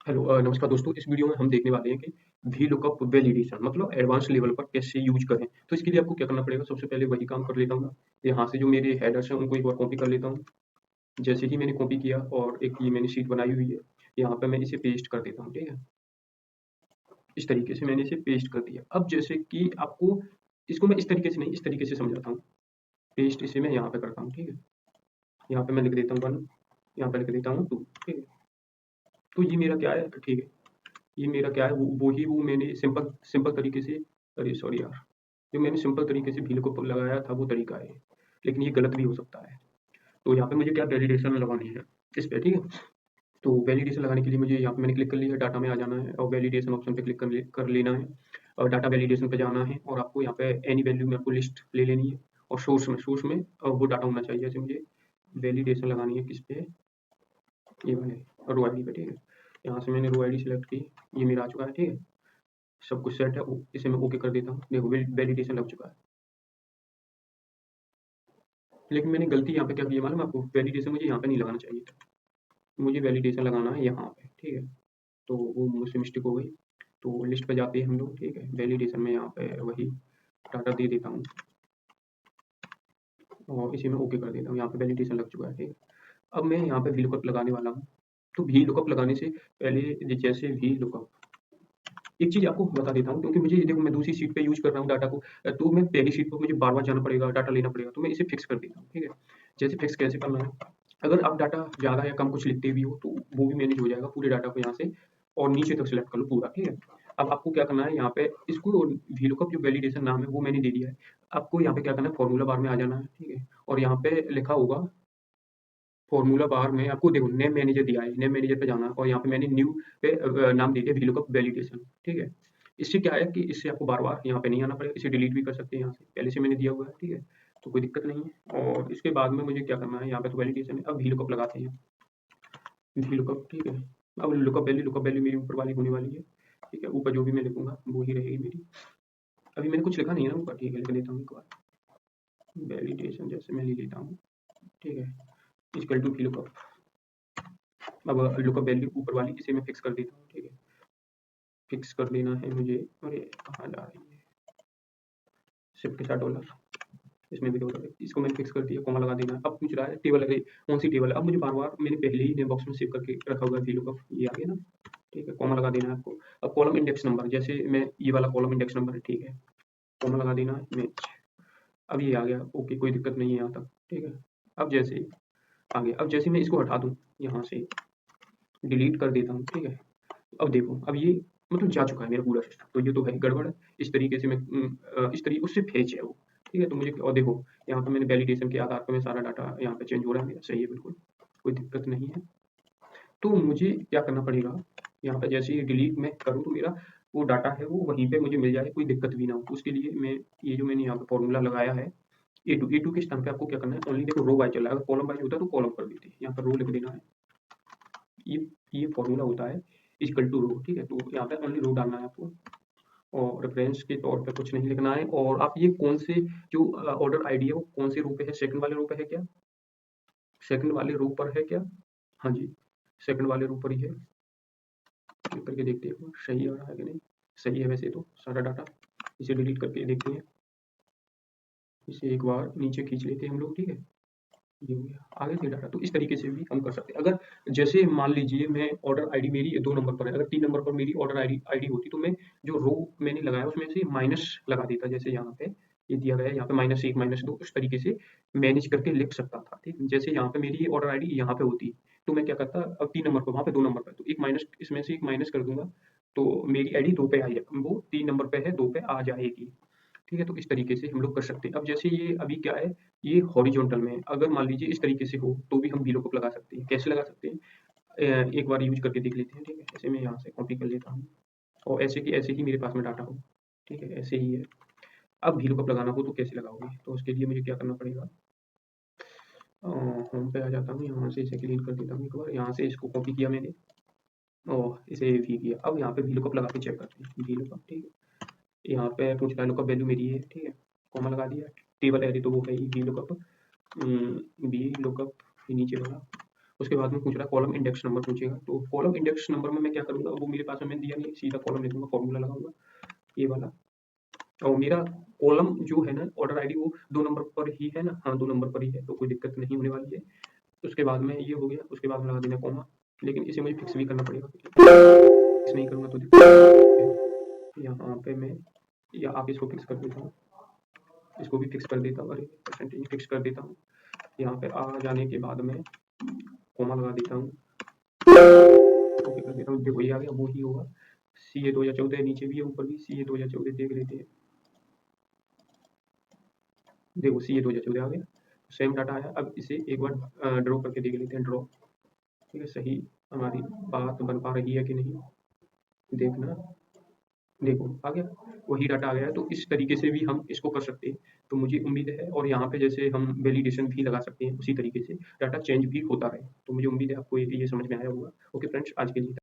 Hello नमस्कार दोस्तों। इस वीडियो में हम देखने वाले हैं कि वी लुकअप वैलिडेशन मतलब एडवांस लेवल पर कैसे यूज करें। तो इसके लिए आपको क्या करना पड़ेगा, सबसे पहले वही काम कर लेता हूँ मैं। यहाँ से जो मेरे हेडर्स हैं उनको एक बार कॉपी कर लेता हूँ। जैसे ही मैंने कॉपी किया और एक ये मैंने शीट बनाई हुई है, यहाँ पे मैं इसे पेस्ट कर देता हूँ, ठीक है। इस तरीके से मैंने इसे पेस्ट कर दिया। अब जैसे कि आपको इसको मैं इस तरीके से नहीं, इस तरीके से समझाता हूँ। पेस्ट इसे मैं यहाँ पे करता हूँ, ठीक है। यहाँ पे मैं लिख देता हूँ 1, यहाँ पे लिख देता हूँ 2, ठीक है। तो ये मेरा क्या है, ठीक है। ये मेरा क्या है, वो मैंने सिंपल सिंपल तरीके से, अरे सॉरी यार, जो मैंने सिंपल तरीके से व्हील को लगाया था वो तरीका है, लेकिन ये गलत भी हो सकता है। तो यहाँ पे मुझे क्या वैलिडेशन लगानी है इस पे, ठीक है। तो वैलिडेशन लगाने के लिए मुझे यहाँ पे मैंने क्लिक कर लिया, डाटा में आ जाना है और वैलिडेशन ऑप्शन पे क्लिक कर लेना है और डाटा वैलिडेशन पे जाना है और आपको यहाँ पे एनी वैल्यू में आपको लिस्ट ले लेनी है और सोर्स में वो डाटा होना चाहिए। जैसे मुझे वैलिडेशन लगानी है किस पे, ये वाले रो आईडी पे, ठीक है। यहाँ से मैंने रो आईडी सेलेक्ट की, ये मेरा आ चुका है, ठीक है। सब कुछ सेट है, इसे मैं ओके कर देता हूँ। देखो वैलिडेशन लग चुका है, लेकिन मैंने गलती यहाँ पे क्या की है मालूम है आपको, वैलिडेशन मुझे यहाँ पे नहीं लगाना चाहिए था। मुझे वैलिडेशन लगाना है यहाँ पे, ठीक है। तो वो मुझसे मिस्टेक हो गई। तो लिस्ट पे जाते हैं हम लोग, ठीक है। वैलिडेशन में यहाँ पे वही डाटा दे देता हूँ और इसे मैं ओके कर देता हूँ। यहाँ पे वैलिडेशन लग चुका है, ठीक है। अब मैं यहाँ पे वी लुकअप लगाने वाला हूँ। तो वी लुकअप लगाने से पहले जैसे वी लुकअप, एक चीज़ आपको बता देता हूँ, क्योंकि मुझे देखो मैं दूसरी शीट पे यूज़ कर रहा हूँ डाटा को, तो मैं पहली शीट पर मुझे बार-बार जाना पड़ेगा, डाटा लेना पड़ेगा, तो मैं इसे फिक्स कर देता हूँ, ठीक है। जैसे फिक्स कैसे करना है, अगर आप डाटा ज़्यादा या कम कुछ लिखते भी हो, तो वो भी मैनेज हो जाएगा पूरे डाटा को यहाँ से, और नीचे तक सेलेक्ट कर लो पूरा, ठीक है। अब आपको क्या करना है, यहाँ पे इसको वीलुकअप जो वैलिडेशन नाम है वो मैंने दे दिया है। आपको यहाँ पे क्या करना है, फॉर्मूला बार में आ जाना है, ठीक है। और यहाँ पे लिखा होगा फॉर्मूला बार में, आपको देखो नेम मैनेजर दिया है, नेम मैनेजर पे जाना है और यहाँ पे मैंने न्यू पे नाम दे दिया वीलुकअप वैलिडेशन, ठीक है। इससे क्या है कि इससे आपको बार-बार यहाँ पे नहीं आना पड़ेगा, इसे डिलीट भी कर सकते हैं यहाँ से, पहले से मैंने दिया हुआ है, ठीक है। तो कोई दिक्कत नहीं है। और इसके बाद में मुझे क्या करना है, यहाँ पे तो वैलिडेशन है, अब वीलुकअप लगाते हैं। वीलुकअप, ठीक है। अब लुकअप वैल्यू मेरी ऊपर वाली होने वाली है, ठीक है। ऊपर जो भी मैं लिखूँगा वो ही रहेगी मेरी। अभी मैंने कुछ लिखा नहीं है ना ऊपर, ठीक है, लिख देता हूँ एक बार। वैलिडेशन जैसे मैं ले लेता हूँ, ठीक है, इक्वल टू वीलुकअप। अब लुकअप वैल्यू ऊपर वाली इसे मैं फिक्स कर देता हूँ, ठीक है। फिक्स कर देना है मुझे, अरे कहाँ जा रही है, शिफ्ट के साथ डॉलर, इसमें भी डॉलर है, इसको मैंने फिक्स कर दिया, कॉमा लगा देना है। अब पूछ रहा है टेबल है, कौन सी टेबल है। अब मुझे बार बार मैंने पहले ही बॉक्स में सेव करके रखा हुआ है वीलुकअप, ये आ गया ना, ठीक है। कॉमा लगा देना है आपको। अब कॉलम इंडेक्स नंबर, जैसे मैं ये वाला कॉलम इंडेक्स नंबर है, ठीक है, कॉमा लगा देना है, मैच। अब ये आ गया, ओके, कोई दिक्कत नहीं है यहाँ तक, ठीक है। अब जैसे आ गया, अब जैसे मैं इसको हटा दूँ यहाँ से, डिलीट कर देता हूँ, ठीक है। अब देखो, अब ये मतलब जा चुका है मेरा पूरा सिस्टम, तो ये तो है गड़बड़ है। इस तरीके से मैं इस तरीके उससे फेच है वो, ठीक है। तो मुझे और देखो, यहाँ पे मैंने वैलिडेशन के आधार पर मैं सारा डाटा यहाँ पे चेंज हो रहा है मेरा, सही है बिल्कुल, कोई दिक्कत नहीं है। तो मुझे क्या करना पड़ेगा, यहाँ पे जैसे ही डिलीट मैं करूँ तो मेरा वो डाटा है वो वहीं पे मुझे मिल जाए, कोई दिक्कत भी ना हो। तो उसके लिए मैं ये जो मैंने यहाँ पे फॉर्मूला लगाया है, ए टू के स्थान पे आपको क्या करना है, ओनली देखो रो वाइज चल रहा है, अगर कॉलम वाइज होता तो कॉलम कर देते, यहाँ पर रो लिख देना है। ये ये फॉर्मूला होता है इक्वल टू रो, ठीक है। तो यहाँ पे ओनली रो डालना है आपको और रेफरेंस के तौर पे कुछ नहीं लिखना है। और आप ये कौन से जो ऑर्डर आईडी है वो कौन से रो पे है, सेकंड वाले रो पे है क्या, सेकंड वाले रो पर है क्या, हाँ जी, सेकंड वाले रो पर ही है। क्लिक करके देखते हैं एक बार, सही आ रहा है कि नहीं। सही है वैसे तो सारा डाटा। इसे डिलीट करके देखते हैं, इसे एक बार नीचे खींच लेते हैं हम लोग, ठीक है। ये हो गया, आगे थे डाटा। तो इस तरीके से भी हम कर सकते हैं। अगर जैसे मान लीजिए मैं ऑर्डर आईडी मेरी 2 नंबर पर है, अगर 3 नंबर पर मेरी ऑर्डर आईडी आईडी होती तो मैं जो रो मैंने लगाया उसमें से माइनस लगा देता, जैसे यहाँ पे ये दिया गया है, यहाँ पे -1 -2 उस तरीके से मैनेज करके लिख सकता था, ठीक है। जैसे यहाँ पे मेरी ऑर्डर आईडी यहाँ पे होती तो मैं क्या करता, अब 3 नंबर पर, वहाँ पे 2 नंबर पे, तो एक माइनस इसमें से एक माइनस कर दूंगा, तो मेरी आईडी 2 पे आई है, वो 3 नंबर पे है 2 पे आ जाएगी, ठीक है। तो इस तरीके से हम लोग कर सकते हैं। अब जैसे ये अभी क्या है, ये हॉरिजॉन्टल में है, अगर मान लीजिए इस तरीके से हो तो भी हम वीलुकअप लगा सकते हैं। कैसे लगा सकते हैं, एक बार यूज करके देख लेते हैं, ठीक है। ऐसे मैं यहाँ से कॉपी कर लेता हूँ और ऐसे की ऐसे ही मेरे पास में डाटा हो, ठीक है, ऐसे ही है। अब वीलुकअप लगाना हो तो कैसे लगाओगे, तो उसके लिए मुझे क्या करना पड़ेगा, होम पे आ जाता हूँ, यहाँ से इसे क्लीन कर देता हूँ एक बार, यहाँ से इसको कॉपी किया मैंने और इसे वी किया। अब यहाँ पे वीलुकअप लगा के चेक करते हैं, वीलुकअप, ठीक है। यहाँ पे पूछ रहा है लुकअप वैल्यू मेरी है, ठीक है, कॉमा लगा दिया। टेबल एरे तो वो है ही वी लुकअप, वी लुकअप नीचे वाला, उसके बाद में पूछ रहा है कॉलम इंडेक्स नंबर पूछेगा, तो कॉलम इंडेक्स नंबर में मैं क्या करूँगा, वो मेरे पास में मैंने दिया नहीं, सीधा कॉलम लिखूँगा, फॉर्मूला लगाऊँगा ये वाला। और मेरा कॉलम जो है ना ऑर्डर आईडी वो 2 नंबर पर ही है ना? हाँ, 2 नंबर पर ही है, तो कोई दिक्कत नहीं होने वाली है। उसके बाद में ये हो गया, उसके बाद में लगा देना कॉमा, लेकिन इसे मुझे फिक्स भी करना पड़ेगा। फिक्स नहीं करूँगा तो दिक्कत है। यहाँ पे मैं या आप इसको फिक्स कर देता हूँ, इसको भी फिक्स कर देता हूँ, अरे परसेंटेज फिक्स कर देता हूँ। यहाँ पे आ जाने के बाद में कॉमा लगा देता हूँ, ओके कर देता हूँ, देखो ये आ गया, वो ही होगा। CA 2014 नीचे भी है, ऊपर भी CA 2014 देख लेते हैं। देखो CA 2014 आ गया, सेम डाटा आया। अब इसे एक बार ड्रॉ करके देख लेते हैं, ड्रॉ, ठीक है, सही हमारी बात बन पा रही है कि नहीं, देखना। देखो आ गया, वही डाटा आ गया है, तो इस तरीके से भी हम इसको कर सकते हैं। तो मुझे उम्मीद है, और यहाँ पे जैसे हम वैलिडेशन भी लगा सकते हैं, उसी तरीके से डाटा चेंज भी होता रहे। तो मुझे उम्मीद है आपको ये समझ में आया होगा। ओके फ्रेंड्स, आज के लिए